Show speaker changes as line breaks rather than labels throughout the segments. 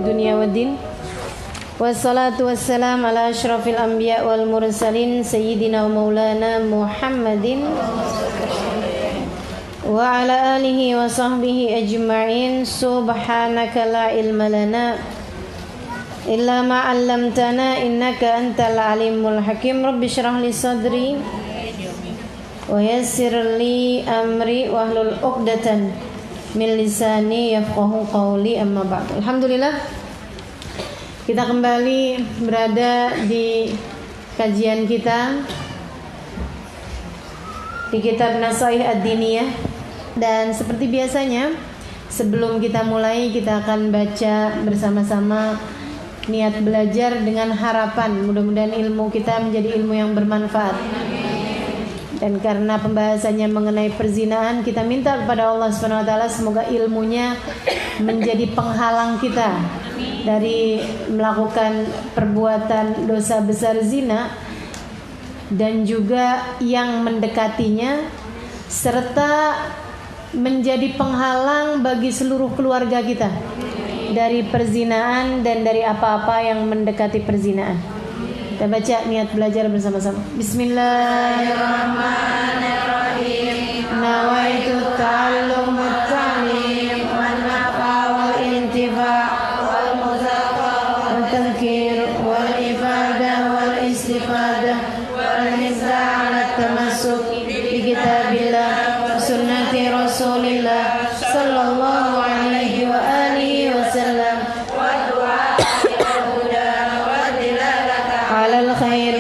dunya waddin. Wassalatu wassalam ala asyrafil anbiya wal mursalin sayyidina wa maulana Muhammadin wa ala alihi wa sahbihi ajma'in. Subhanaka la ilma lana illa ma 'allamtana innaka antal alimul hakim. Rabbi shrah li sadri wa yassir li amri wahlul 'uqdatan min lisani yafqahu qawli, amma ba'd. Alhamdulillah, kita kembali berada di kajian kita di kitab Nasaih Ad-Diniyah. Dan seperti biasanya, sebelum kita mulai, kita akan baca bersama-sama niat belajar dengan harapan mudah-mudahan ilmu kita menjadi ilmu yang bermanfaat. Dan karena pembahasannya mengenai perzinaan, kita minta kepada Allah SWT semoga ilmunya menjadi penghalang kita dari melakukan perbuatan dosa besar zina dan juga yang mendekatinya, serta menjadi penghalang bagi seluruh keluarga kita dari perzinaan dan dari apa-apa yang mendekati perzinaan. Kita baca niat belajar bersama-sama. Bismillahirrahmanirrahim. Nawaitu ta'allum wa ta'lim wa nafa wal intifa' wal muzaqah wal tadhkir wal ifadah wal istifadah wal nizah' ala tamassuk bi kitabillah wa sunnati rasulillah sallallahu alaihi wa alihi wa sallam wa du'a على الخير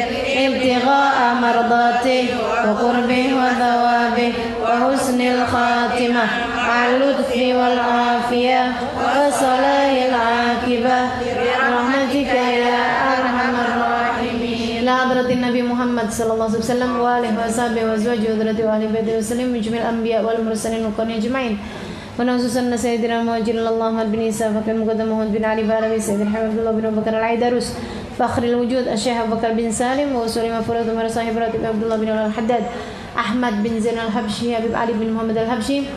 ابتغاء مرضاته وقربه وثوابه وحسن الخاتمة مع اللطف والعافية وصلاح العاقبة برحمتك يا أرحم الراحمين. إلى حضرة النبي محمد صلى الله عليه وسلم وآله وصحبه وأزواجه وذريته وآل بيته وسلم من جميع الأنبياء والمرسلين والقرن أجمعين. ونخصوصا سيدنا المهاجر الله بن عيسى فكان مقدم محمد بن علي بن سيد الحبيب الله بن بكر العيدروس فخر الوجود الشيخ أبو بكر بن سالم وسليم فرد عمر صاحب راتب عبد الله بن الحداد أحمد بن زين الحبشي حبيب علي بن محمد الحبشي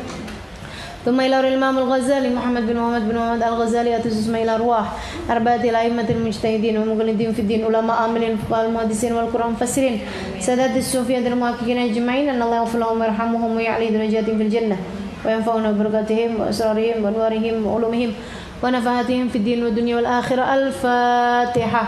ثم إلى الإمام الغزالي محمد بن محمد الغزالي أتسس إلى أرواح أربعة الأئمة المجتهدين ومقلدين في الدين علماء عاملين فقهاء المحدثين والقرآن مفسرين سادات الصوفية المحققين أجمعين أن الله يغفر لهم ويرحمهم ويعلي درجاتهم في الجنة وينفعنا ببركاتهم وأسرارهم وأنوارهم وعلومهم ونفحاتهم في الدين والدنيا والآخرة. الفاتحة.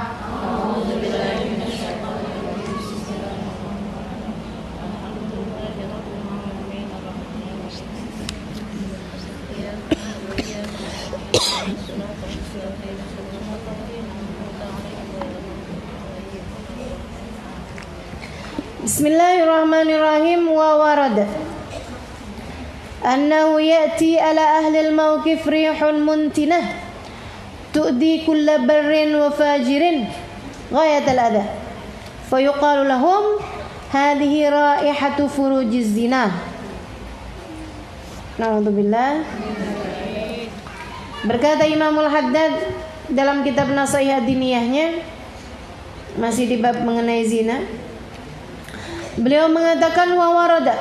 Bismillahirrahmanirrahim. Wa warada annahu ya'ti ala ahli al-mawqif rihun muntinah tu'di kulla barrin wa fajirin ghayat al-adha fayuqalu lahum hadhihi raihatu furujiz zina. Na'udzubillah. Berkata Imamul Haddad dalam kitab Nasaih Ad-Diniyahnya, masih di bab mengenai zina, beliau mengatakan wa warada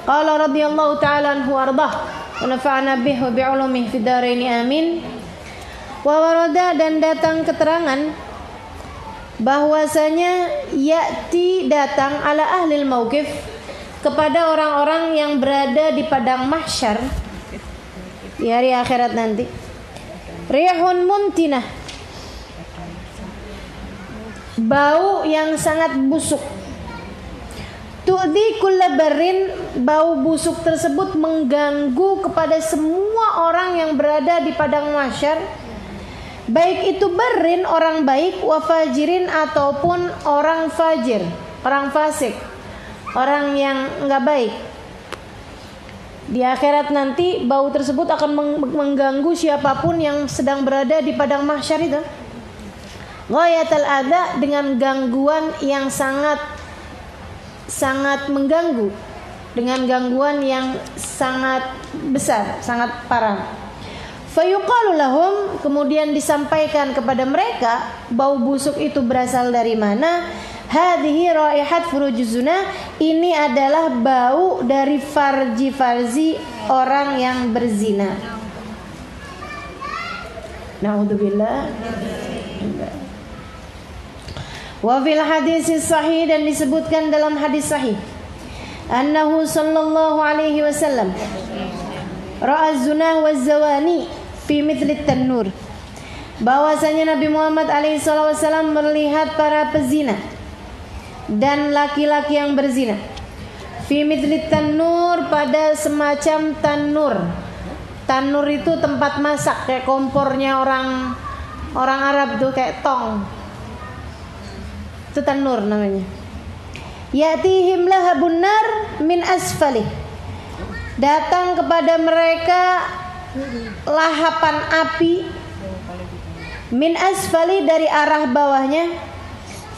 qala radhiyallahu ta'ala anhu wardah wa nafa'ana bihi wa bi'ulumihi fid dharain amin. Wa warada, dan datang keterangan bahwasanya ya'ti datang ala ahlil mauqif kepada orang-orang yang berada di padang mahsyar di hari akhirat nanti, rihun muntinah, bau yang sangat busuk. Tu'di kulla barrin, bau busuk tersebut mengganggu kepada semua orang yang berada di padang mahsyar, baik itu barrin orang baik, wa fajirin ataupun orang fajir, orang fasik, orang yang enggak baik. Di akhirat nanti bau tersebut akan mengganggu siapapun yang sedang berada di padang mahsyar itu. Ghayatul adza, dengan gangguan yang sangat mengganggu, dengan gangguan yang sangat besar, sangat parah. Fayuqalu lahum, kemudian disampaikan kepada mereka bau busuk itu berasal dari mana. Hadhihi raihat furujuzuna, ini adalah bau dari farji-farji orang yang berzina. Naudzubillah. Wa fil hadis sahih, dan disebutkan dalam hadis sahih, annahu sallallahu alaihi wasallam ra'a zunah wa zawani fi mithli tanur, bahwasanya Nabi Muhammad alaihi wasallam melihat para pezina dan laki-laki yang berzina fi mithli tanur, pada semacam tanur. Tanur itu tempat masak, kayak kompornya orang Arab tuh, kayak tong. Itu tanur namanya. Yatihim lahabun nar min asfalih, datang kepada mereka lahapan api min asfali, dari arah bawahnya.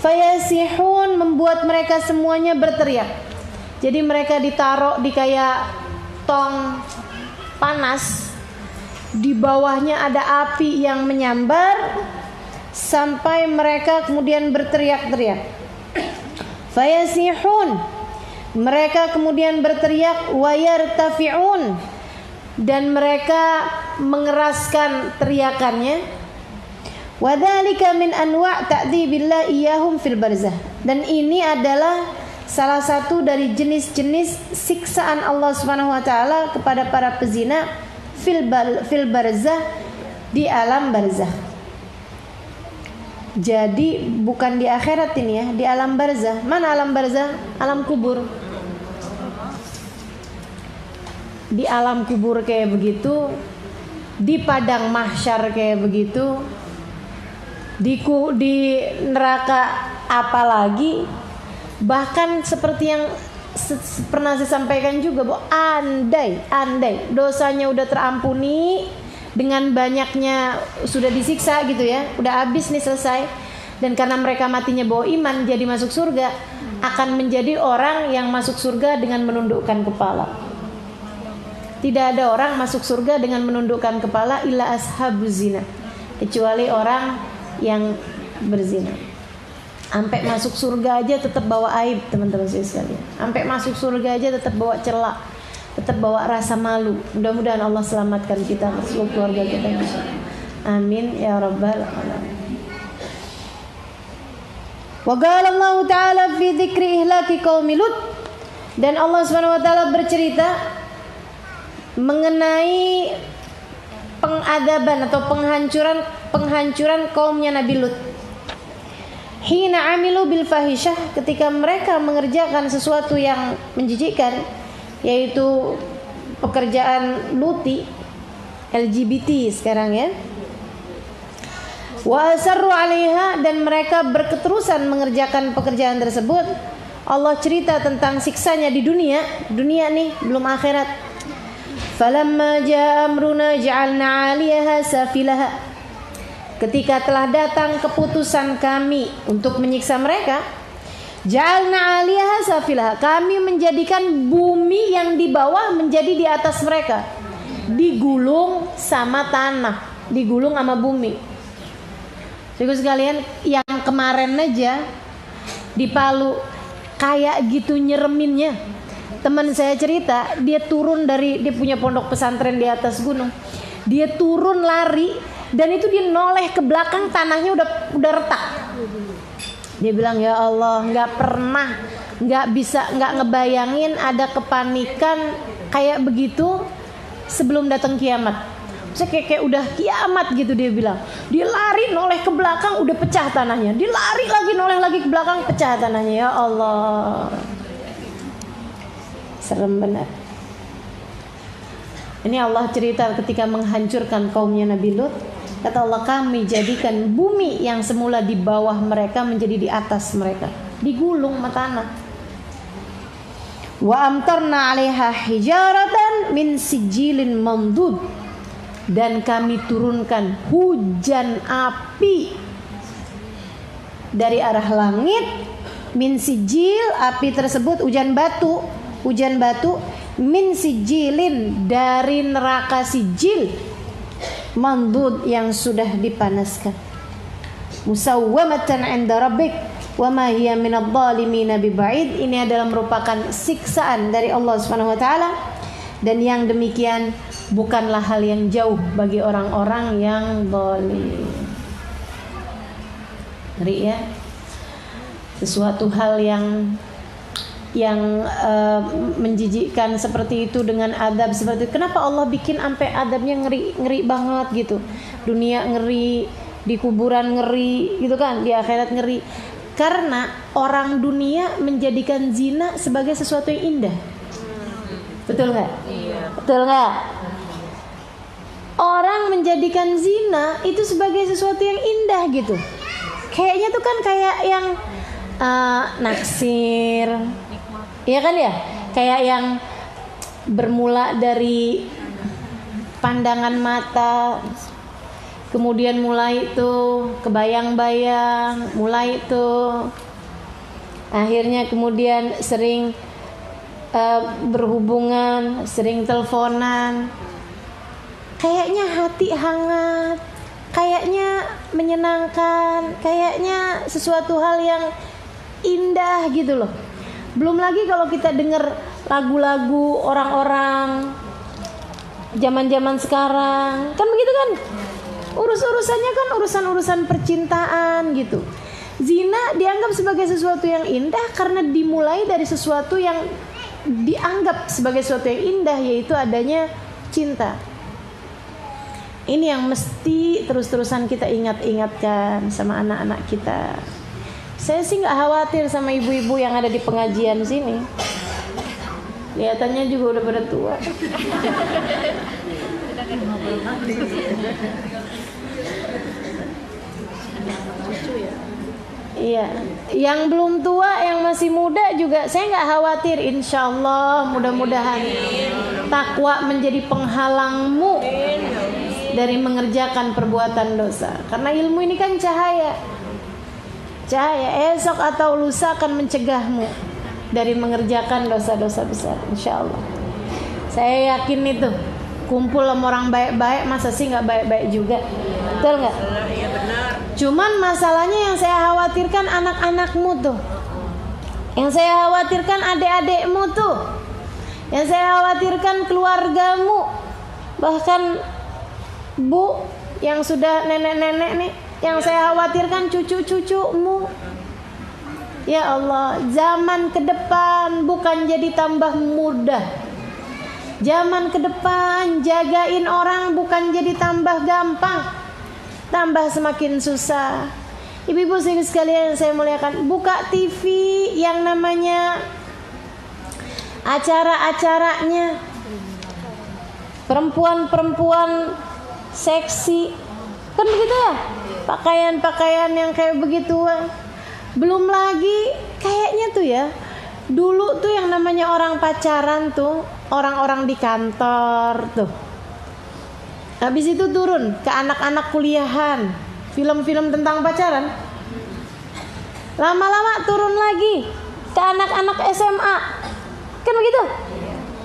Fayasihun, membuat mereka semuanya berteriak. Jadi mereka ditaruh di kayak tong panas, di bawahnya ada api yang menyambar sampai mereka kemudian berteriak-teriak. Fayasihun, mereka kemudian berteriak. Wayartafi'un, dan mereka mengeraskan teriakannya. Wadzalika min anwa' ta'dzibillah iyahum fil barzah, dan ini adalah salah satu dari jenis-jenis siksaan Allah Subhanahu wa taala kepada para pezina fil barzah, di alam barzah. Jadi bukan di akhirat ini ya, di alam barzah. Mana alam barzah? Alam kubur. Di alam kubur kayak begitu, di padang mahsyar kayak begitu, di neraka apalagi. Bahkan seperti yang pernah saya sampaikan juga, bahwa andai dosanya udah terampuni, dengan banyaknya sudah disiksa gitu ya, udah habis nih, selesai, dan karena mereka matinya bawa iman, jadi masuk surga, akan menjadi orang yang masuk surga dengan menundukkan kepala. Tidak ada orang masuk surga dengan menundukkan kepala illa ashabuz zina, kecuali orang yang berzina. Sampai masuk surga aja tetap bawa aib, teman-teman sekalian. Sampai masuk surga aja tetap bawa celak, tetap bawa rasa malu. Mudah-mudahan Allah selamatkan kita, seluruh keluarga kita. Amin ya rabbal alamin. Wa qala Allah Ta'ala fi dzikri ihlaki qaumi Lut, dan Allah Subhanahu wa taala bercerita mengenai pengadaban atau penghancuran kaumnya Nabi Lut. Hina amilu bil fahisyah, ketika mereka mengerjakan sesuatu yang menjijikkan, yaitu pekerjaan luti, LGBT sekarang ya. Wa asarru 'alaiha, dan mereka berketerusan mengerjakan pekerjaan tersebut. Allah cerita tentang siksanya di dunia nih, belum akhirat. Falamma jaa amruna ja'alna 'aliyaha safilaha, ketika telah datang keputusan kami untuk menyiksa mereka, ja'alna 'aliyaha safilaha, kami menjadikan bumi yang di bawah menjadi di atas mereka, digulung sama tanah, digulung sama bumi. Jadi sekalian, yang kemarin aja di Palu kayak gitu nyereminnya. Teman saya cerita, dia turun dia punya pondok pesantren di atas gunung. Dia turun lari, dan itu dia noleh ke belakang, tanahnya udah retak. Dia bilang, ya Allah, nggak ngebayangin ada kepanikan kayak begitu sebelum datang kiamat. Saya kayak udah kiamat gitu, dia bilang. Dia lari noleh ke belakang, udah pecah tanahnya. Dia lari lagi, noleh lagi ke belakang, pecah tanahnya. Ya Allah, serem benar. Ini Allah cerita ketika menghancurkan kaumnya Nabi Lut. Kata Allah, kami jadikan bumi yang semula di bawah mereka menjadi di atas mereka, digulung sama tanah. Wa amtarna 'alaiha hijaratan min sijilin mamdud, dan kami turunkan hujan api dari arah langit. Min sijil, api tersebut hujan batu, min sijilin, dari neraka sijil, mandud, yang sudah dipanaskan. Musawwamatan 'inda rabbik wa ma hiya minadh dhalimin biba'id. Ini adalah merupakan siksaan dari Allah Subhanahu wa taala, dan yang demikian bukanlah hal yang jauh bagi orang-orang yang zalim. Ngeri ya. Sesuatu hal yang menjijikkan seperti itu dengan adab seperti itu. Kenapa Allah bikin sampai adabnya ngeri banget gitu? Dunia ngeri, di kuburan ngeri gitu kan, di akhirat ngeri. Karena orang dunia menjadikan zina sebagai sesuatu yang indah. Betul nggak? Iya. Betul nggak? Orang menjadikan zina itu sebagai sesuatu yang indah gitu. Kayaknya tuh kan kayak yang naksir, iya kan ya? Kayak yang bermula dari pandangan mata, kemudian mulai tuh kebayang-bayang, mulai tuh akhirnya kemudian sering berhubungan, sering teleponan. Kayaknya hati hangat, kayaknya menyenangkan, kayaknya sesuatu hal yang indah gitu loh. Belum lagi kalau kita dengar lagu-lagu orang-orang zaman-zaman sekarang, kan begitu kan? Urus-urusannya kan urusan-urusan percintaan gitu. Zina dianggap sebagai sesuatu yang indah karena dimulai dari sesuatu yang dianggap sebagai sesuatu yang indah, yaitu adanya cinta. Ini yang mesti terus-terusan kita ingat-ingatkan sama anak-anak kita. Saya sih gak khawatir sama ibu-ibu yang ada di pengajian sini. Kelihatannya juga udah pada tua. Iya, yang belum tua, yang masih muda juga saya nggak khawatir. Insya Allah, mudah-mudahan takwa menjadi penghalangmu dari mengerjakan perbuatan dosa. Karena ilmu ini kan cahaya. Cahaya esok atau lusa akan mencegahmu dari mengerjakan dosa-dosa besar. Insya Allah. Saya yakin itu. Kumpul sama orang baik-baik, masa sih nggak baik-baik juga? Betul nggak? Iya benar. Cuman masalahnya yang saya khawatirkan anak-anakmu tuh, yang saya khawatirkan adik-adikmu tuh, yang saya khawatirkan keluargamu, bahkan bu yang sudah nenek-nenek nih, yang saya khawatirkan cucu-cucumu. Ya Allah, zaman ke depan bukan jadi tambah mudah. Zaman ke depan jagain orang bukan jadi tambah gampang, tambah semakin susah. Ibu-ibu sekalian yang saya muliakan, buka TV yang namanya acara-acaranya perempuan-perempuan seksi, kan begitu ya? Pakaian-pakaian yang kayak begituan. Belum lagi kayaknya tuh ya, dulu tuh yang namanya orang pacaran tuh orang-orang di kantor tuh. Habis itu turun ke anak-anak kuliahan, film-film tentang pacaran. Lama-lama turun lagi ke anak-anak SMA, kan begitu?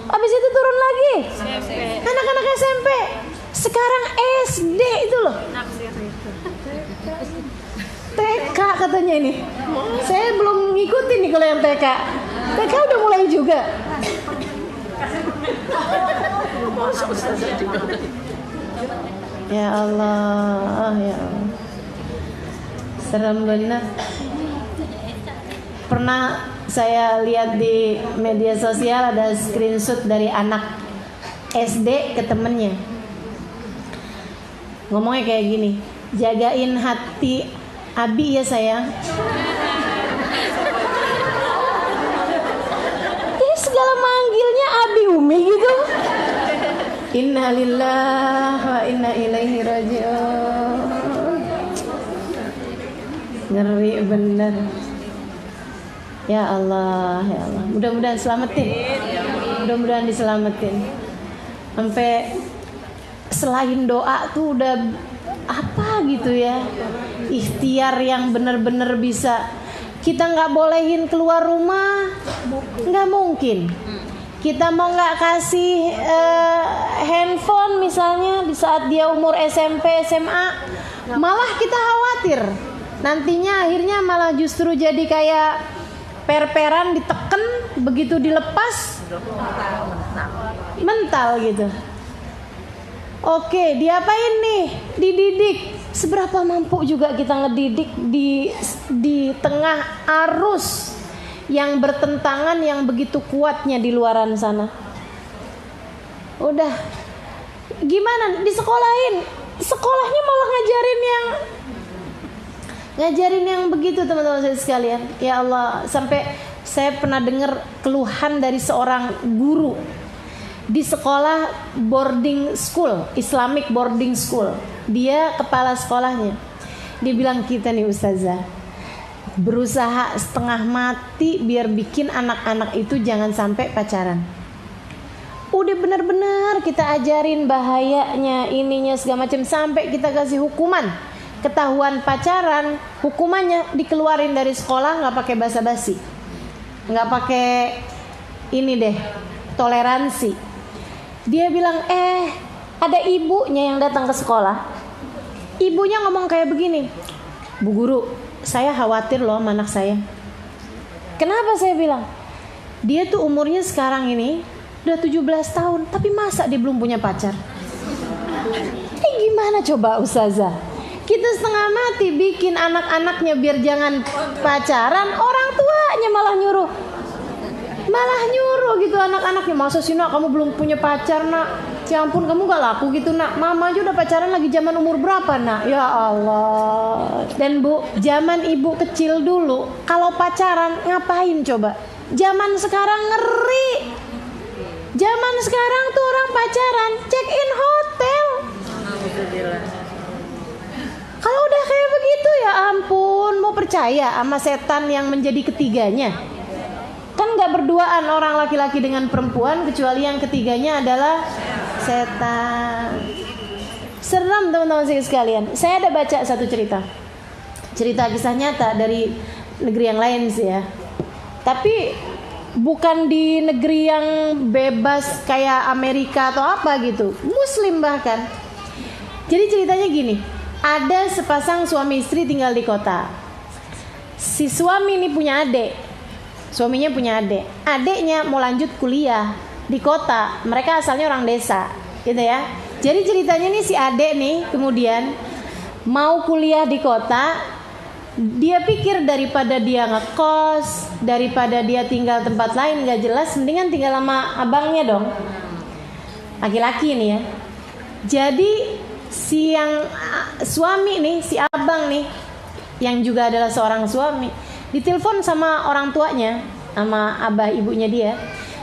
Habis itu turun lagi anak-anak SMP. Sekarang SD itu loh. TK katanya ini. Saya belum ngikutin nih kalau yang TK. TK udah mulai juga. Ya Allah, ya Allah. Serem benar. Pernah saya lihat di media sosial ada screenshot dari anak SD ke temennya. Ngomongnya kayak gini, jagain hati Abi ya sayang. Ini segala manggilnya Abi Umi gitu. Innalillahi wa inna ilaihi raji'un. Ngeri bener. Ya Allah, ya Allah. Mudah-mudahan selamatin. Mudah-mudahan diselamatin. Sampai selain doa tuh udah apa gitu ya, ikhtiar yang benar-benar bisa. Kita nggak bolehin keluar rumah, nggak mungkin. Kita mau nggak kasih handphone misalnya di saat dia umur SMP SMA, malah kita khawatir nantinya akhirnya malah justru jadi kayak per-peran, diteken, begitu dilepas mental gitu. Oke, diapain nih? Dididik. Seberapa mampu juga kita ngedidik di tengah arus yang bertentangan yang begitu kuatnya di luaran sana. Udah, gimana disekolahin? Sekolahnya malah ngajarin yang begitu, teman-teman saya sekalian. Ya Allah, sampai saya pernah dengar keluhan dari seorang guru di sekolah boarding school, Islamic boarding school. Dia kepala sekolahnya. Dia bilang, kita nih ustazah berusaha setengah mati biar bikin anak-anak itu jangan sampai pacaran. Udah benar-benar kita ajarin bahayanya ininya segala macam, sampai kita kasih hukuman. Ketahuan pacaran, hukumannya dikeluarin dari sekolah, nggak pakai basa-basi, nggak pakai ini deh, toleransi. Dia bilang, ada ibunya yang datang ke sekolah. Ibunya ngomong kayak begini, Bu guru, saya khawatir loh sama anak saya. Kenapa? Saya bilang, dia tuh umurnya sekarang ini udah 17 tahun, tapi masa dia belum punya pacar? Gimana coba ustazah? Kita setengah mati bikin anak-anaknya biar jangan pacaran, orang tuanya malah nyuruh gitu anak-anaknya. Masa sih nak kamu belum punya pacar nak? Ya ampun, kamu gak laku gitu nak. Mama aja udah pacaran lagi zaman umur berapa nak? Ya Allah. Dan Bu, zaman ibu kecil dulu kalau pacaran ngapain coba? Zaman sekarang ngeri. Zaman sekarang tuh orang pacaran check in hotel. Kalau udah kayak begitu ya ampun, mau percaya sama setan yang menjadi ketiganya? Kan gak berduaan orang laki-laki dengan perempuan, kecuali yang ketiganya adalah setan. Seram teman-teman sekalian. Saya ada baca satu cerita kisah nyata dari negeri yang lain sih ya, tapi bukan di negeri yang bebas kayak Amerika atau apa gitu, Muslim bahkan. Jadi ceritanya gini, ada sepasang suami istri tinggal di kota. Si suami ini punya adik, suaminya punya adik. Adiknya mau lanjut kuliah di kota. Mereka asalnya orang desa, gitu ya. Jadi ceritanya nih si adik nih kemudian mau kuliah di kota. Dia pikir daripada dia ngekos, daripada dia tinggal tempat lain gak jelas, mendingan tinggal sama abangnya dong. Laki-laki nih ya. Jadi si yang suami nih, si abang nih, yang juga adalah seorang suami, ditelepon sama orang tuanya, sama abah ibunya dia,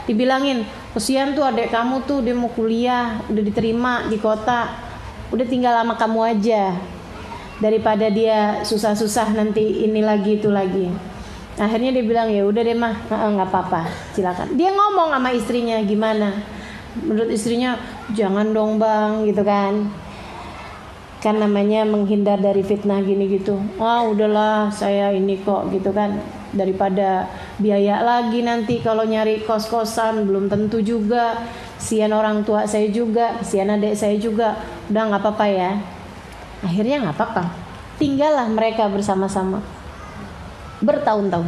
dibilangin, kesian tuh adek kamu tuh, dia mau kuliah, udah diterima di kota, udah tinggal sama kamu aja, daripada dia susah-susah nanti ini lagi itu lagi. Akhirnya dia bilang, ya udah deh mah, nggak apa-apa, silakan. Dia ngomong sama istrinya, gimana? Menurut istrinya, jangan dong bang, gitu kan namanya menghindar dari fitnah gini gitu. Udahlah saya ini kok gitu kan, daripada biaya lagi nanti kalau nyari kos-kosan, belum tentu juga, kesian orang tua saya juga, kesian adik saya juga. Udah nggak apa-apa ya. Akhirnya nggak apa-apa, tinggallah mereka bersama-sama bertahun-tahun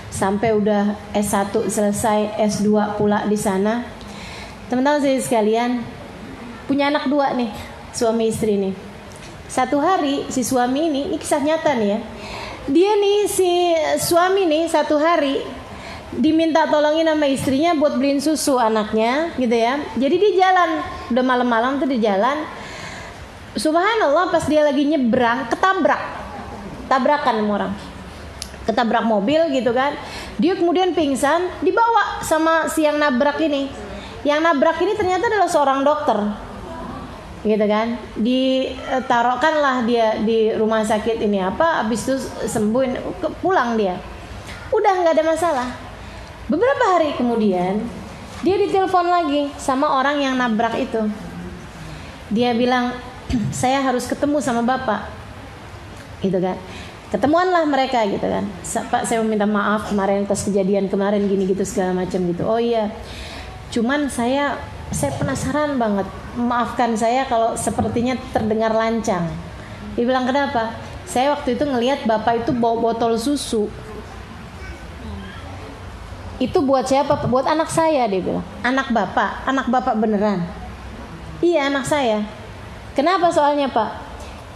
sampai udah S1 selesai, S2 pula di sana. Teman-teman saya sekalian, punya anak 2 nih, suami istri nih. Satu hari si suami ini kisah nyata nih ya, dia nih si suami nih satu hari diminta tolongin sama istrinya buat beliin susu anaknya gitu ya. Jadi dia jalan, udah malam-malam tuh dia jalan. Subhanallah, pas dia lagi nyebrang tabrakan sama orang, ketabrak mobil gitu kan. Dia kemudian pingsan, dibawa sama si yang nabrak ini. Yang nabrak ini ternyata adalah seorang dokter, gitu kan. Ditaruhkanlah dia di rumah sakit ini apa, habis itu sembuhin, pulang dia. Udah nggak ada masalah. Beberapa hari kemudian dia ditelepon lagi sama orang yang nabrak itu. Dia bilang, saya harus ketemu sama bapak, gitu kan. Ketemuanlah mereka gitu kan. Pak, saya meminta maaf kemarin atas kejadian kemarin gini gitu segala macam gitu. Oh iya, cuman saya penasaran banget, maafkan saya kalau sepertinya terdengar lancang. Dia bilang, kenapa? Saya waktu itu ngelihat bapak itu bawa botol susu. Itu buat siapa? Buat anak saya, dia bilang. Anak bapak beneran. Iya, anak saya. Kenapa soalnya Pak?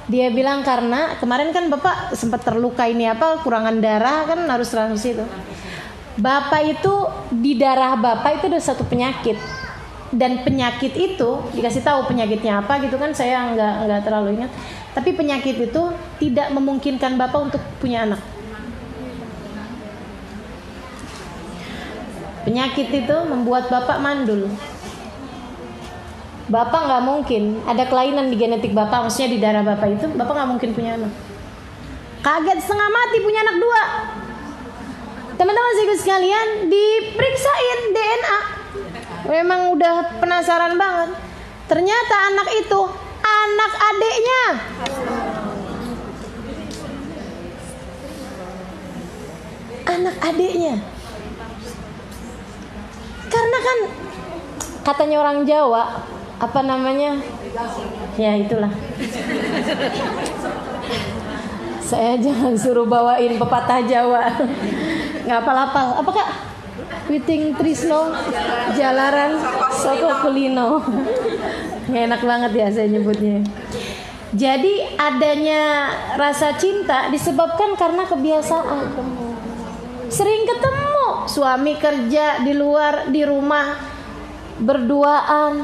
Dia bilang karena kemarin kan Bapak sempat terluka ini kurangan darah kan harus transfusi itu. Bapak itu di darah Bapak itu ada satu penyakit. Dan penyakit itu dikasih tahu penyakitnya apa gitu kan, saya nggak terlalu ingat. Tapi penyakit itu tidak memungkinkan Bapak untuk punya anak. Penyakit itu membuat Bapak mandul. Bapak nggak mungkin, ada kelainan di genetik Bapak, maksudnya di darah Bapak itu, Bapak nggak mungkin punya anak. Kaget setengah mati punya anak 2. Teman-teman sekalian, diperiksain DNA. Memang udah penasaran banget. Ternyata anak itu anak adiknya. Anak adiknya. Karena kan katanya orang Jawa, apa namanya? Ya itulah. Saya jangan suruh bawain pepatah Jawa. Nggak apal-apal. Apa Kak? Witing Trisno Jalaran Soko Kulino. Enak banget ya saya nyebutnya. Jadi adanya rasa cinta disebabkan karena kebiasaan. Sering ketemu, suami kerja di luar, di rumah berduaan.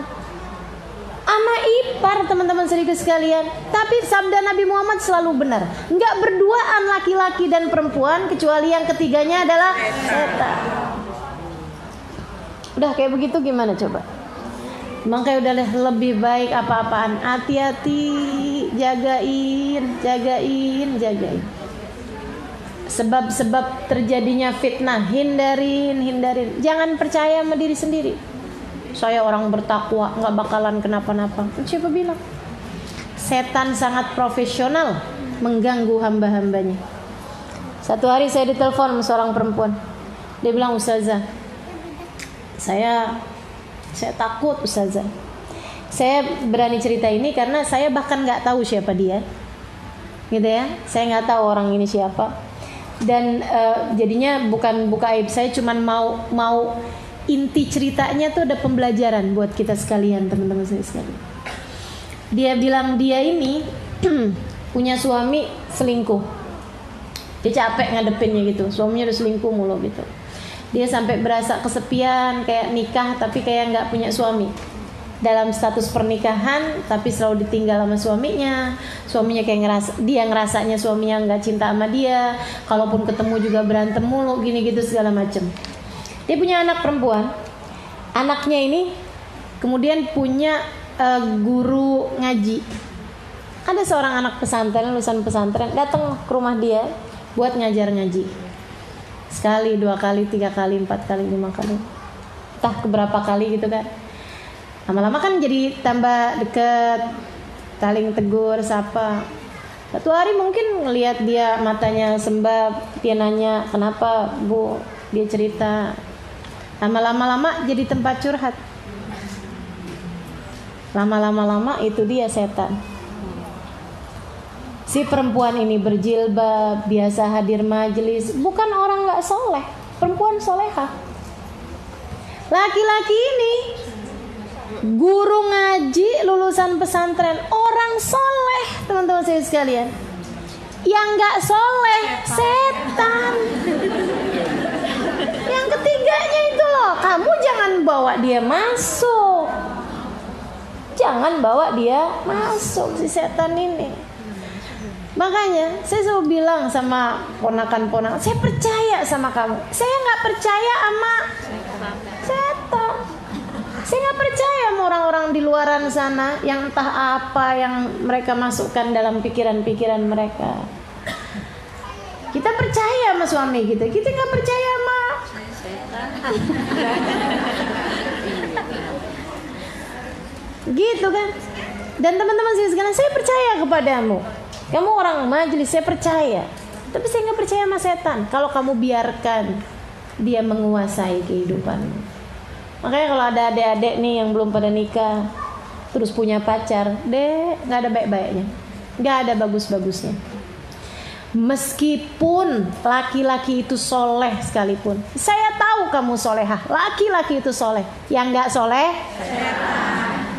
Ama ipar teman-teman sedikit sekalian. Tapi sabda Nabi Muhammad selalu benar. Enggak berduaan laki-laki dan perempuan kecuali yang ketiganya adalah setan. Udah kayak begitu gimana coba? Makanya udah lebih baik apa-apaan. Hati-hati, jagain. Sebab-sebab terjadinya fitnah, hindarin. Jangan percaya sama diri sendiri. Saya orang bertakwa, nggak bakalan kenapa-napa. Siapa bilang? Setan sangat profesional mengganggu hamba-hambanya. Satu hari saya ditelepon sama seorang perempuan. Dia bilang, Ustazah, saya takut Ustazah. Saya berani cerita ini karena saya bahkan nggak tahu siapa dia, gitu ya. Saya nggak tahu orang ini siapa. Dan jadinya bukan buka aib, saya cuman mau inti ceritanya tuh ada pembelajaran buat kita sekalian, teman-teman saya sekalian. Dia bilang dia ini punya suami selingkuh. Dia capek ngadepinnya gitu, suaminya udah selingkuh mulu gitu. Dia sampai berasa kesepian, kayak nikah tapi kayak nggak punya suami. Dalam status pernikahan tapi selalu ditinggal sama suaminya. Suaminya kayak dia ngerasanya suaminya nggak cinta sama dia. Kalaupun ketemu juga berantem mulu, gini gitu segala macem. Dia punya anak perempuan. Anaknya ini kemudian punya guru ngaji. Ada seorang anak pesantren, lulusan pesantren, datang ke rumah dia buat ngajar ngaji. Sekali, 2 kali, 3 kali, 4 kali, 5 kali. Entah keberapa kali gitu kan. Lama-lama kan jadi tambah deket, saling tegur, sapa. Satu hari mungkin ngelihat dia matanya sembab, dia nanya, kenapa Bu? Dia cerita. Lama-lama jadi tempat curhat. Lama-lama itu dia setan. Si perempuan ini berjilbab, biasa hadir majelis, bukan orang gak soleh, perempuan solehah. Laki-laki ini guru ngaji, lulusan pesantren, orang soleh, teman-teman saya sekalian. Yang gak soleh, setan. Yang ketiganya itu loh, kamu jangan bawa dia masuk. Jangan bawa dia masuk si setan ini. Makanya saya selalu bilang sama ponakan-ponakan, saya percaya sama kamu. Saya gak percaya sama setan. Saya gak percaya sama orang-orang di luaran sana yang entah apa yang mereka masukkan dalam pikiran-pikiran mereka. Kita percaya sama suami kita gak percaya sama setan. Gitu kan. Dan teman-teman sekalian, saya percaya kepadamu. Kamu orang majelis, saya percaya. Tapi saya gak percaya sama setan. Kalau kamu biarkan dia menguasai kehidupanmu. Makanya kalau ada adik-adik nih yang belum pada nikah, terus punya pacar, gak ada baik-baiknya, gak ada bagus-bagusnya. Meskipun laki-laki itu soleh sekalipun, saya tahu kamu solehah, laki-laki itu soleh. Yang gak soleh, setan.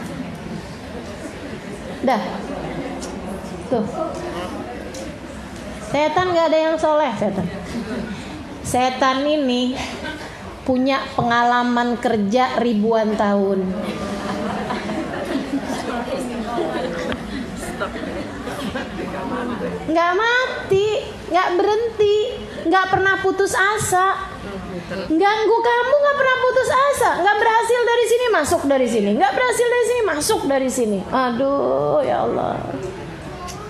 Dah. Tuh. Setan nggak ada yang soleh, setan. Setan ini punya pengalaman kerja ribuan tahun. Nggak mati, nggak berhenti, nggak pernah putus asa. Ganggu kamu nggak pernah putus asa, nggak berhasil dari sini masuk dari sini, nggak berhasil dari sini masuk dari sini. Aduh ya Allah,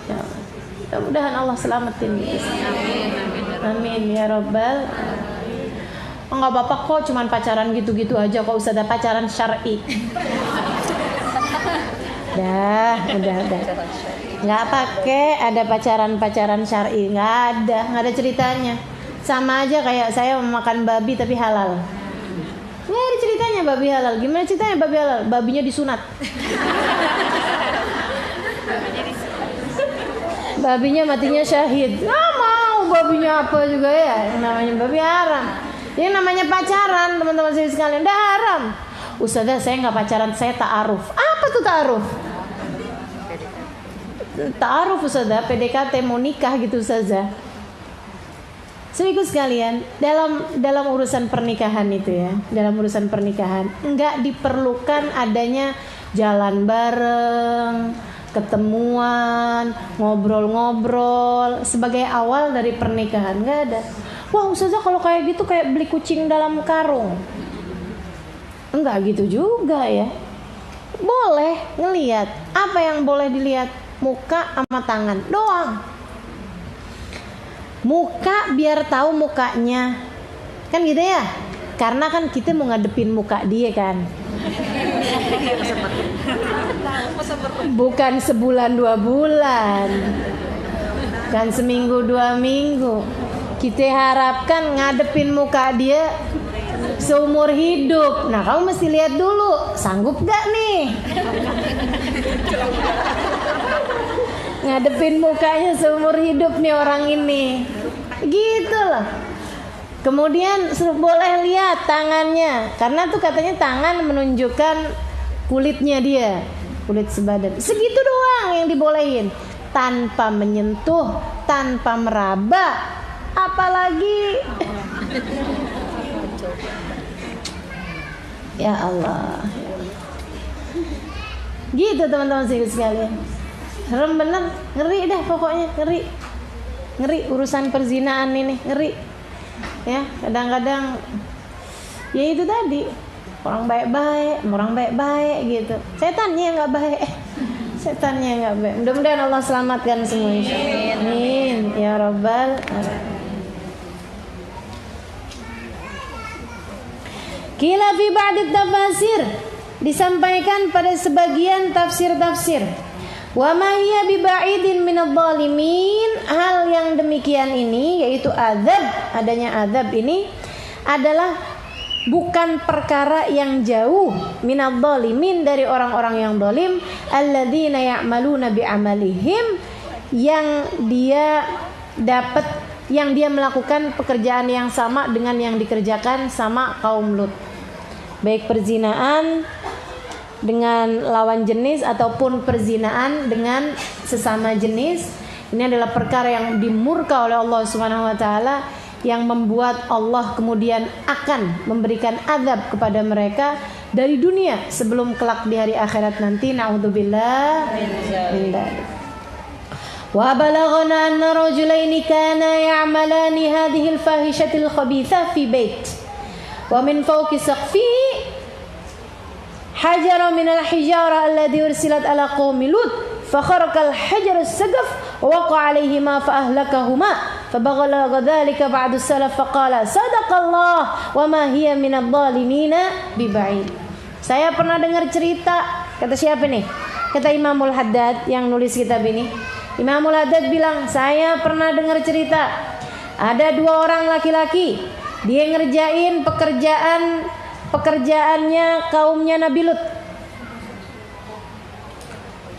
ya Allah. Mudah-mudahan Allah selamatin kita. Amin ya Rabbal. Oh, nggak apa-apa kok, cuman pacaran gitu-gitu aja kok, usah ada pacaran syar'i. udah. Nggak pakai ada pacaran syar'i, nggak ada ceritanya. Sama aja kayak saya memakan babi tapi halal. Nggak ada ceritanya babi halal. Gimana ceritanya babi halal? Babinya disunat. Babinya matinya syahid. Nggak mau babinya apa juga ya. Namanya babi haram. Ini namanya pacaran teman-teman saya sekalian. Udah haram. Ustazah saya nggak pacaran, saya ta'aruf. Apa tuh ta'aruf? Ta'aruf Ustazah, PDKT mau nikah gitu Ustazah. Serius sekalian, dalam urusan pernikahan itu ya, dalam urusan pernikahan enggak diperlukan adanya jalan bareng, ketemuan, ngobrol-ngobrol sebagai awal dari pernikahan, enggak ada. Wah Ustazah kalau kayak gitu kayak beli kucing dalam karung. Enggak gitu juga ya. Boleh ngelihat, apa yang boleh dilihat? Muka sama tangan doang. Muka biar tahu mukanya, kan gitu ya? Karena kan kita mau ngadepin muka dia kan. Bukan sebulan 2 bulan, kan seminggu 2 minggu. Kita harapkan ngadepin muka dia seumur hidup. Nah kamu mesti lihat dulu, sanggup gak nih ngadepin mukanya seumur hidup nih orang ini, gitu loh. Kemudian boleh lihat tangannya, karena tuh katanya tangan menunjukkan kulitnya dia, kulit sebadan. Segitu doang yang dibolehin, tanpa menyentuh, tanpa meraba, apalagi ya Allah. Gitu teman-teman sekalian. Serem bener, ngeri dah pokoknya, ngeri urusan perzinaan ini, ngeri ya. Kadang-kadang ya itu tadi, orang baik-baik gitu, setannya nggak baik. Mudah-mudahan Allah selamatkan semuanya. Amin ya Rabbal alamin. Qila fi ba'd tafasir, disampaikan pada sebagian tafsir-tafsir. Wa ma hiya biba'idin minadh dhalimin, hal yang demikian ini yaitu azab, adanya azab ini adalah bukan perkara yang jauh minadh dhalimin, dari orang-orang yang zalim, alladzina ya'maluna bi'amalihim, yang dia melakukan pekerjaan yang sama dengan yang dikerjakan sama kaum Lut, baik perzinaan dengan lawan jenis ataupun perzinaan dengan sesama jenis. Ini adalah perkara yang dimurka oleh Allah Subhanahu wa taala, yang membuat Allah kemudian akan memberikan azab kepada mereka dari dunia sebelum kelak di hari akhirat nanti. Na'udzubillah min dzalik. Wa balaghana anna rajulaini kana ya'malani hadhihi al-fahishati al-khabitha fi bait wa min fawqi saqfihi hajara min al-hijara alladhi ursilat ala qaumi Lut fakharqa al-hajar as-saqaf wa waqa alayhima fa ahlakahuma fabaghala dhalika ba'du salaf faqala sadaqallah wa ma hiya min adh-dhalimina biba'id. Saya pernah dengar cerita, kata siapa nih? Kata Imamul Haddad yang nulis kitab ini. Imamul Haddad bilang, saya pernah dengar cerita ada 2 orang laki-laki, dia ngerjain pekerjaannya kaumnya Nabi Lut,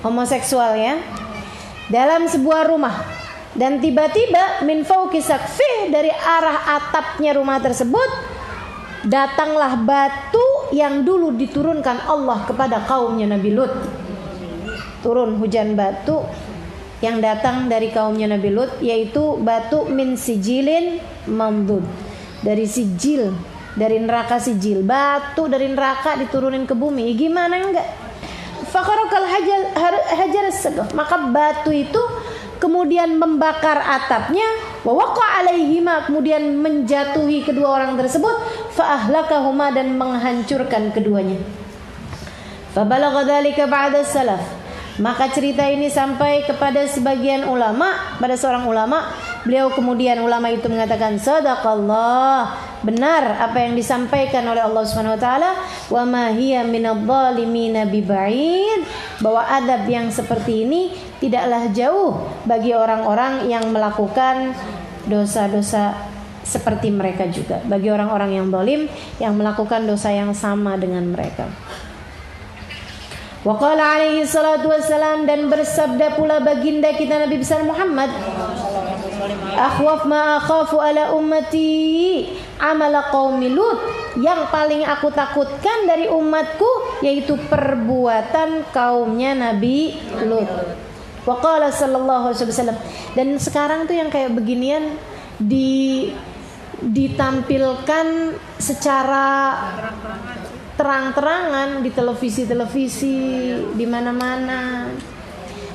homoseksual ya, dalam sebuah rumah. Dan tiba-tiba min fauqi saqfi, dari arah atapnya rumah tersebut datanglah batu yang dulu diturunkan Allah kepada kaumnya Nabi Lut. turun hujan batu yang datang dari kaumnya Nabi Lut, yaitu batu min sijilin mamdud, dari sijil, dari neraka sijil. Batu dari neraka diturunin ke bumi, gimana enggak? Fakharaqal hajar as-sagaf, maka batu itu kemudian membakar atapnya, wa waqa alaihima, kemudian menjatuhi kedua orang tersebut, fa ahlakahuma, dan menghancurkan keduanya. Fa balagha dzalika ba'da salaf, maka cerita ini sampai kepada sebagian ulama, pada seorang ulama. Beliau kemudian, ulama itu mengatakan, sadaqallah, benar apa yang disampaikan oleh Allah Subhanahu wa taala, wa ma hiya minadh-dhalimin biba'id, bahwa adab yang seperti ini tidaklah jauh bagi orang-orang yang melakukan dosa-dosa seperti mereka juga, bagi orang-orang yang zalim yang melakukan dosa yang sama dengan mereka. Wa qala alaihi salatu wassalam, dan bersabda pula baginda kita Nabi besar Muhammad, akhwaf ma akhafu ala ummati amala qaumi Lut, yang paling aku takutkan dari umatku yaitu perbuatan kaumnya Nabi Lut. Wa qala sallallahu alaihi wasallam, dan sekarang tuh yang kayak beginian ditampilkan secara terang-terangan di televisi-televisi, di mana-mana.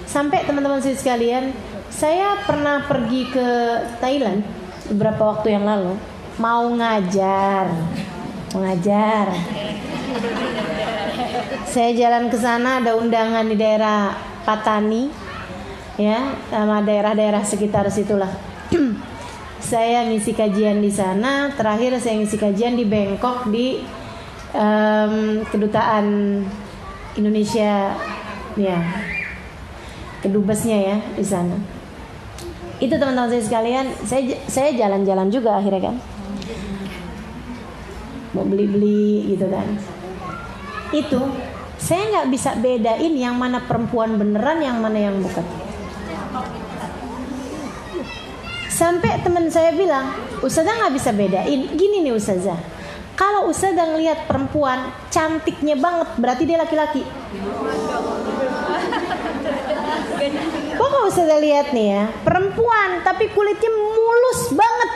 Sampai teman-teman sekalian, saya pernah pergi ke Thailand beberapa waktu yang lalu, mau ngajar. Saya jalan ke sana, ada undangan di daerah Patani, ya, sama daerah-daerah sekitar situlah. Saya ngisi kajian di sana. Terakhir saya ngisi kajian di Bangkok, di kedutaan Indonesia, ya, kedubesnya ya di sana. Itu teman-teman saya sekalian, saya jalan-jalan juga akhirnya kan, mau beli-beli gitu kan. Itu saya nggak bisa bedain yang mana perempuan beneran, yang mana yang bukan. Sampai teman saya bilang, Ustazah nggak bisa bedain. Gini nih Ustazah, kalau Ustazah ngelihat perempuan cantiknya banget, berarti dia laki-laki. Kalau Ustazah lihat nih ya, perempuan tapi kulitnya mulus banget,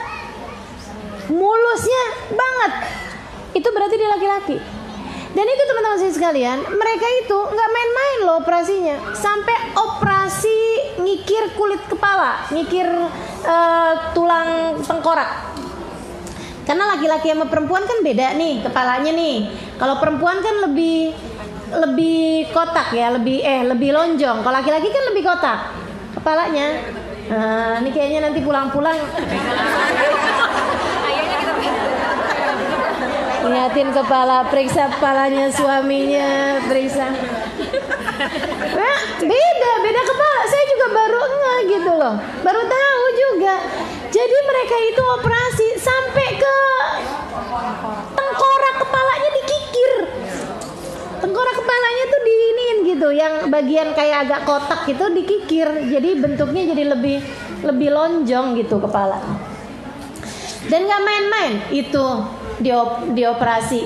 mulusnya banget, itu berarti dia laki-laki. Dan itu teman-teman saya sekalian, mereka itu nggak main-main loh operasinya, sampai operasi ngikir kulit kepala, ngikir tulang tengkorak. Karena laki-laki sama perempuan kan beda nih kepalanya nih. Kalau perempuan kan lebih kotak ya, lebih lonjong. Kalau laki-laki kan lebih kotak kepalanya. Ini kayaknya nanti pulang-pulang liatin kepala, periksa kepalanya suaminya, periksa. Nah, beda kepala. Saya juga baru ngeh gitu loh, baru tahu juga. Jadi mereka itu operasi sampai ke tengkorak kepalanya dikikir. Tengkorak kepalanya tuh diinin gitu, yang bagian kayak agak kotak gitu dikikir. Jadi bentuknya jadi lebih lonjong gitu kepala. Dan nggak main-main itu dioperasi.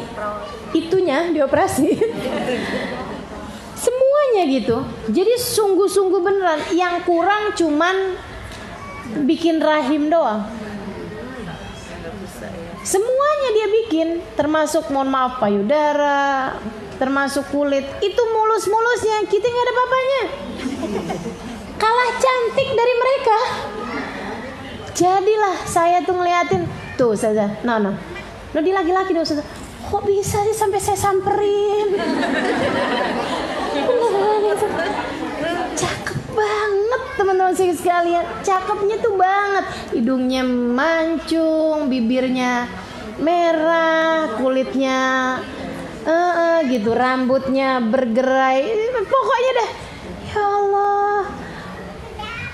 Itunya dioperasi. Semuanya gitu. Jadi sungguh-sungguh beneran. Yang kurang cuman bikin rahim doang. Semuanya dia bikin, termasuk mohon maaf payudara, termasuk kulit. Itu mulus-mulusnya, kita nggak ada apa-apanya. Kalah cantik dari mereka. Jadilah saya tuh ngeliatin tuh saja. No. Lo di laki-laki dong saja. Kok bisa sih sampai saya samperin? Cakep banget teman-teman sekalian, cakepnya tuh banget. Hidungnya mancung, bibirnya merah, kulitnya gitu, rambutnya bergerai. Pokoknya dah, ya Allah,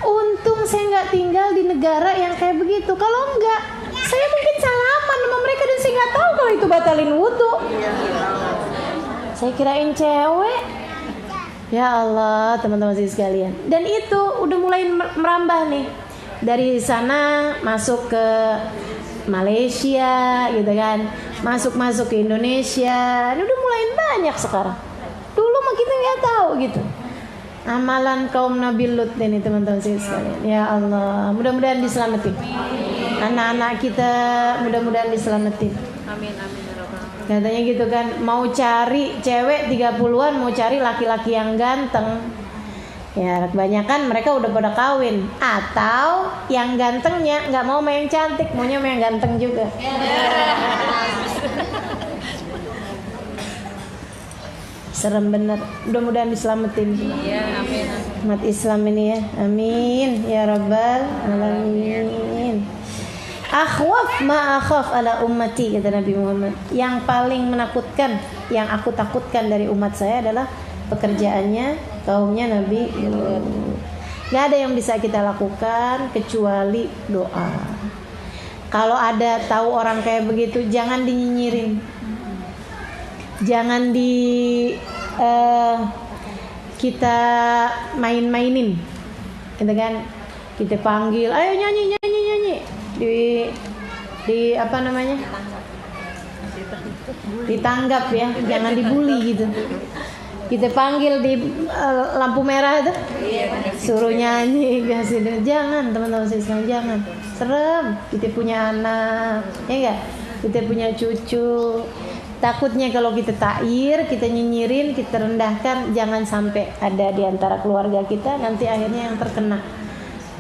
untung saya nggak tinggal di negara yang kayak begitu. Kalau enggak, saya mungkin salaman sama mereka dan saya nggak tahu kalau itu batalin wudu. Saya kirain cewek. Ya Allah, teman-teman sekalian. Dan itu udah mulai merambah nih. Dari sana masuk ke Malaysia gitu kan. Masuk ke Indonesia. Ini udah mulai banyak sekarang. Dulu mah kita nggak tahu gitu. Amalan kaum Nabi Lut ini teman-teman sekalian. Ya Allah, mudah-mudahan diselamatin. Anak-anak kita mudah-mudahan diselamatin.
Amin amin ya rabbal alamin.
Katanya gitu kan, mau cari cewek 30-an, mau cari laki-laki yang ganteng. Ya kebanyakan mereka udah pada kawin. Atau yang gantengnya nggak mau main cantik, maunya main ganteng juga. Serem bener. Mudah-mudahan diselamatin.
Iya amin.
Umat Islam ini ya. Amin ya rabbal alamin. Akhwaf ma akhaf ala ummati, kata Nabi Muhammad. Yang paling menakutkan, yang aku takutkan dari umat saya adalah pekerjaannya kaumnya Nabi Lut. Gak ada yang bisa kita lakukan kecuali doa. Kalau ada tahu orang kayak begitu, jangan dinyinyirin, jangan kita main-mainin, gitu kan? Kita panggil, ayo nyanyi di apa namanya? Ditanggap ya, jangan dibully gitu. Kita panggil di lampu merah itu, suruh nyanyi, jangan teman-teman Islam, jangan. Serem. Kita punya anak, ya enggak? Kita punya cucu. Takutnya kalau kita tair, kita nyinyirin, kita rendahkan, jangan sampai ada di antara keluarga kita nanti akhirnya yang terkena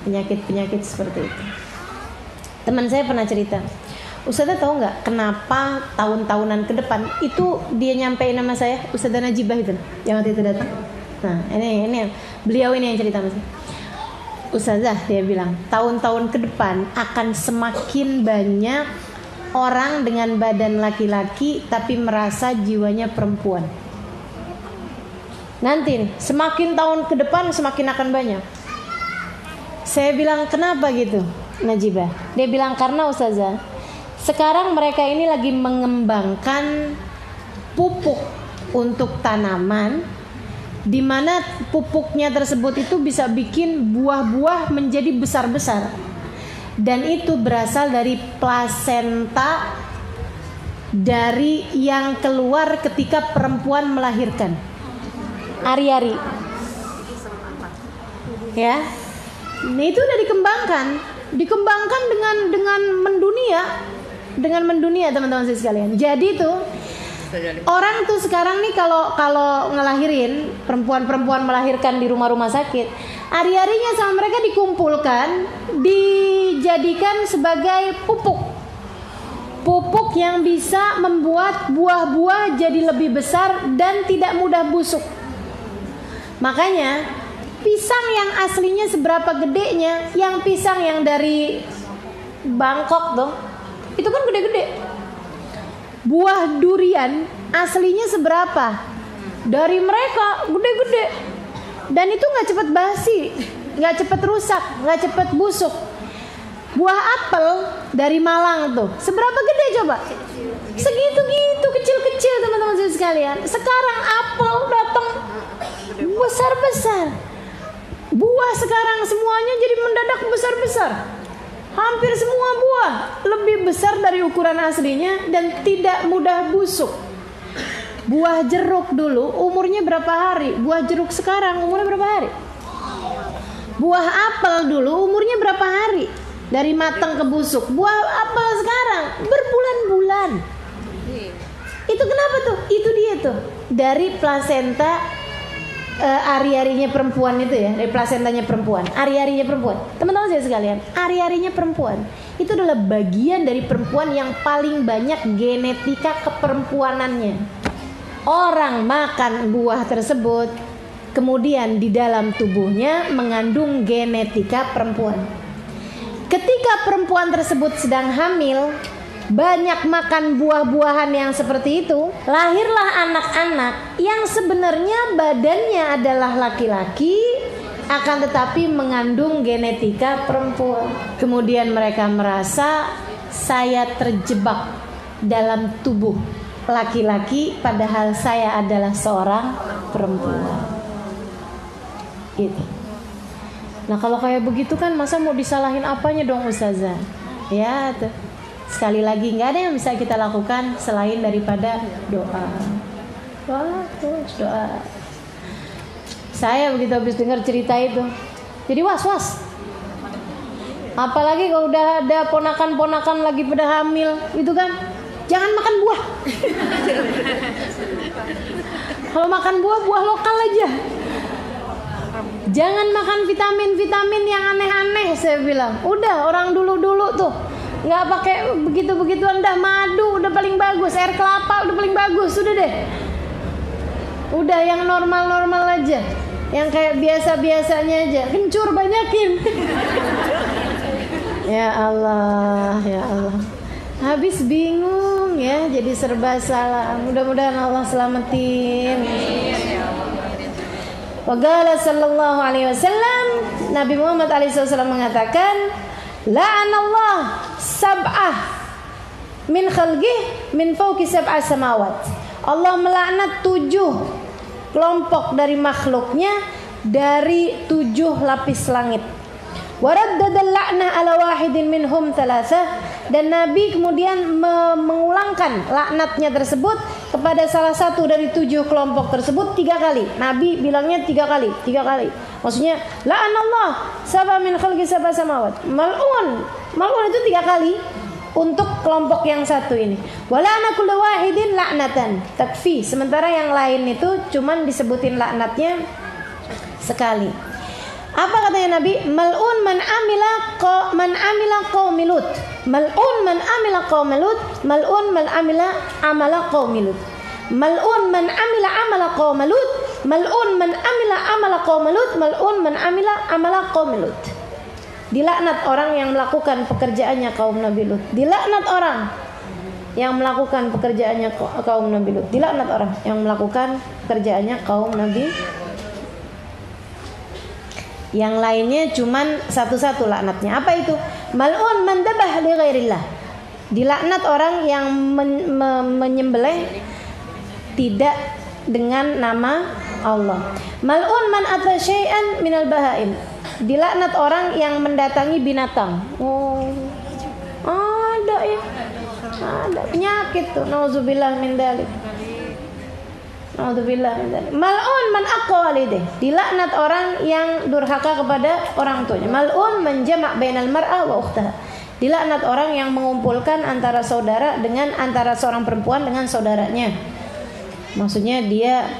penyakit-penyakit seperti itu. Teman saya pernah cerita, Ustazah tahu nggak kenapa tahun-tahunan ke depan itu dia nyampein nama saya, Ustazah Najibah itu yang waktu itu datang. Nah ini beliau ini yang cerita mas. Ustazah, dia bilang tahun-tahun ke depan akan semakin banyak orang dengan badan laki-laki tapi merasa jiwanya perempuan. Nanti nih, semakin tahun ke depan semakin akan banyak. Saya bilang kenapa gitu Najibah? Dia bilang karena Ustazah, sekarang mereka ini lagi mengembangkan pupuk untuk tanaman, di mana pupuknya tersebut itu bisa bikin buah-buah menjadi besar-besar, dan itu berasal dari plasenta dari yang keluar ketika perempuan melahirkan. Ari-ari, ya, ini itu udah dikembangkan dengan mendunia teman-teman sekalian. Jadi tuh orang tuh sekarang nih kalau ngelahirin, perempuan melahirkan di rumah-rumah sakit, ari-arinya sama mereka dikumpulkan, dijadikan sebagai pupuk yang bisa membuat buah-buah jadi lebih besar dan tidak mudah busuk. Makanya pisang yang aslinya seberapa gedenya, yang pisang yang dari Bangkok tuh itu kan gede-gede. Buah durian aslinya seberapa? Dari mereka gede-gede. Dan itu nggak cepat basi, nggak cepat rusak, nggak cepat busuk. Buah apel dari Malang tuh seberapa gede coba? Segitu-gitu, kecil-kecil teman-teman sekalian. Sekarang apel datang besar-besar. Buah sekarang semuanya jadi mendadak besar-besar. Hampir semua buah lebih besar dari ukuran aslinya dan tidak mudah busuk. Buah jeruk dulu umurnya berapa hari? Buah jeruk sekarang umurnya berapa hari? Buah apel dulu umurnya berapa hari? Dari matang ke busuk. Buah apel sekarang berbulan-bulan. Itu kenapa tuh? Itu dia tuh. Dari plasenta ari-arinya perempuan itu ya, dari plasentanya perempuan, ari-arinya perempuan. Teman-teman saya sekalian, ari-arinya perempuan itu adalah bagian dari perempuan yang paling banyak genetika keperempuanannya. Orang makan buah tersebut, kemudian di dalam tubuhnya mengandung genetika perempuan. Ketika perempuan tersebut sedang hamil, banyak makan buah-buahan yang seperti itu, lahirlah anak-anak yang sebenarnya badannya adalah laki-laki, akan tetapi mengandung genetika perempuan. Kemudian mereka merasa saya terjebak dalam tubuh laki-laki, padahal saya adalah seorang perempuan. Gitu. Nah kalau kayak begitu kan masa mau disalahin apanya dong Ustazah? Ya tuh. Sekali lagi nggak ada yang bisa kita lakukan selain daripada doa. Doa terus doa. Saya begitu habis dengar cerita itu, jadi was-was. Apalagi kalau udah ada ponakan-ponakan lagi pada hamil, itu kan, jangan makan buah. Kalau makan buah lokal aja. Jangan makan vitamin-vitamin yang aneh-aneh, saya bilang. Udah orang dulu-dulu tuh nggak pakai begitu-begituan, dah madu udah paling bagus, air kelapa udah paling bagus, udah deh. Udah yang normal-normal aja, yang kayak biasa-biasanya aja. Kencur banyakin. Ya Allah, ya Allah. Habis bingung ya, jadi serba salah. Mudah-mudahan Allah selamatin. Waqala sallallahu alaihi wasallam, Nabi Muhammad alaihi wasallam mengatakan, la'anallah sab'ah min khalqih min fawqi sab'a samawat. Allah melaknat 7 kelompok dari makhluknya dari 7 lapis langit. Waraddada la'nah ala wahidin minhum thalatha, dan Nabi kemudian mengulangkan laknatnya tersebut kepada salah satu dari 7 kelompok tersebut 3 kali. Nabi bilangnya 3 kali. Maksudnya la'anallah sab'a min khalqi sab'a samawat. Mal'un itu 3 kali untuk kelompok yang satu ini. Wala'ana kullu wahidin la'natan takfi. Sementara yang lain itu cuman disebutin laknatnya sekali. Apa katanya Nabi? Mal'un man amila qaumi Lut. Mal'un man amila qaumi Lut. Mal'un man amila amala qaumi Lut. Mal'un man amila amala qaumi Lut. Mal'un man amila amala qaumi Lut. Mal'un man amila amala qaumi Lut. Dilaknat orang yang melakukan pekerjaannya kaum Nabi Lut. Dilaknat orang yang melakukan pekerjaannya kaum Nabi Lut. Dilaknat orang yang melakukan pekerjaannya kaum Nabi. Yang lainnya cuman satu-satu laknatnya. Apa itu? Mal'un man dabah li ghairillah. Dilaknat orang yang menyembelih tidak dengan nama Allah. Mal'un man ata syai'an minal bahaim. Dilaknat orang yang mendatangi binatang. Oh, ada ya. Ada penyakit tuh. Nauzubillah min dzalik. Mal'un man aqwa walidih. Dilaknat orang yang durhaka kepada orang tuanya. Mal'un man jama' bainal mar'a wa ukhtaha. Dilaknat orang yang mengumpulkan antara saudara dengan antara seorang perempuan dengan saudaranya. Maksudnya dia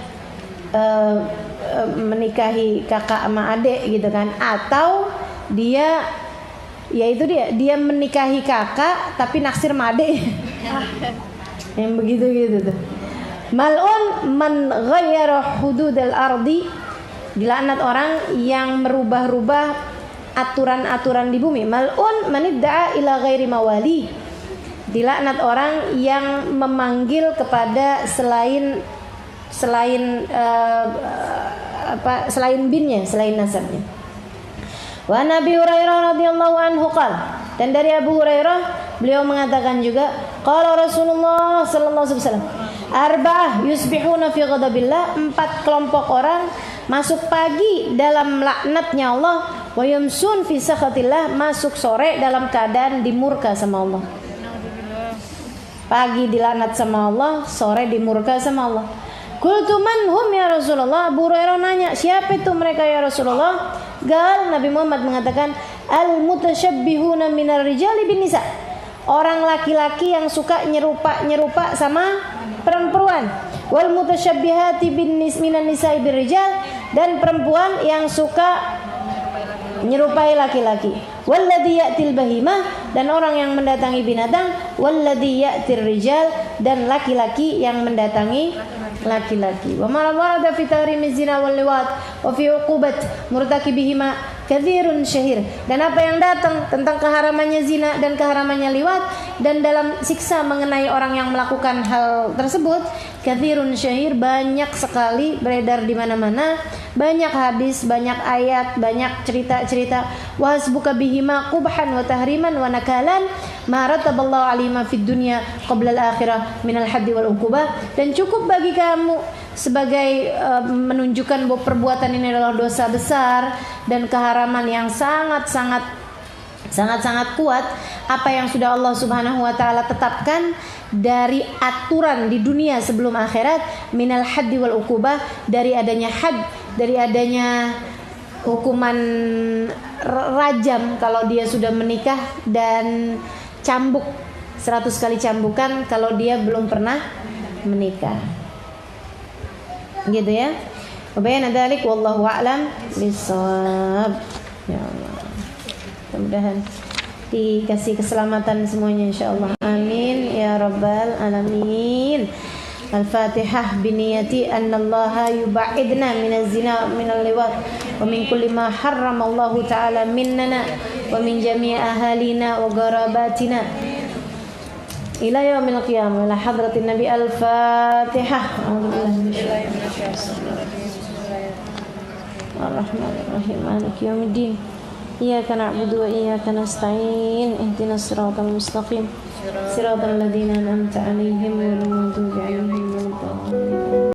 menikahi kakak sama adik gitu kan, atau dia dia menikahi kakak tapi naksir sama adik. Yang begitu gitu tuh. Mal'un man ghayyara hududal ardi. Dilaknat orang yang merubah-rubah aturan-aturan di bumi. Mal'un man idda'a ila ghairi mawali. Dilaknat orang yang memanggil kepada selain binnya, selain nasabnya. Wa Nabi Hurairah radhiyallahu anhu qala, dan dari Abu Hurairah beliau mengatakan juga, qala Rasulullah sallallahu alaihi wasallam, arba'ah yusbihuna fi ghadabillah. 4 kelompok orang masuk pagi dalam laknatnya Allah, wa yumsun fi sakhatillah, masuk sore dalam keadaan dimurka sama Allah. Pagi dilaknat sama Allah, sore dimurka sama Allah. Qultu man hum ya Rasulullah. Abu Hurairah nanya, siapa itu mereka ya Rasulullah? Gal, Nabi Muhammad mengatakan, al-mutasyabbihuna minar rijali bin nisa. Orang laki-laki yang suka nyerupa sama perempuan. Wal mutasyabbihati minan nisa'i birrijal, dan perempuan yang suka menyerupai laki-laki. Walladhi ya'til bahimah, dan orang yang mendatangi binatang. Walladhi ya'tir rijal, dan laki-laki yang mendatangi laki-laki. Wa ma warada fi tahrimiz zina wal liwat wa fi uqubat murtakibihima katsirun syahir. Dan apa yang datang tentang keharamannya zina dan keharamannya liwat, dan dalam siksa mengenai orang yang melakukan hal tersebut, katsirun syahir, banyak sekali beredar di mana-mana, banyak hadis, banyak ayat, banyak cerita-cerita. Wa hasbuka bihima qubhan wa tahriman wa nakalan ma rataballahu alima fid dunya qabla al-akhirah minal haddi wal uqubah. Dan cukup bagi kamu sebagai menunjukkan bahwa perbuatan ini adalah dosa besar dan keharaman yang sangat-sangat kuat, apa yang sudah Allah Subhanahu wa taala tetapkan dari aturan di dunia sebelum akhirat, minal haddi wal uqubah, dari adanya had dari adanya hukuman rajam kalau dia sudah menikah dan cambuk 100 kali cambukan kalau dia belum pernah menikah. Gitu ya. Wabayana dzalik wallahu a'lam bissawab. Ya Allah. Mudah-mudahan dikasih keselamatan semuanya insyaallah. Amin ya rabbal alamin. Al-Fatihah biniyati annallaha yuba'idna minaz zina minal liwat wa min kulli ma harrama Allah ta'ala minnana wa min jami' ahalina wa garabatina ila yaumil qiyamah ila hadratin nabi. Al-Fatihah. Ar-Rahmanir-Rahim maliki yaumiddin. Iyyaka na'budu wa iyyaka nasta'in ihdinas siratal mustaqim siratal ladzina an'amta 'alaihim ghairil maghdubi 'alaihim waladdallin.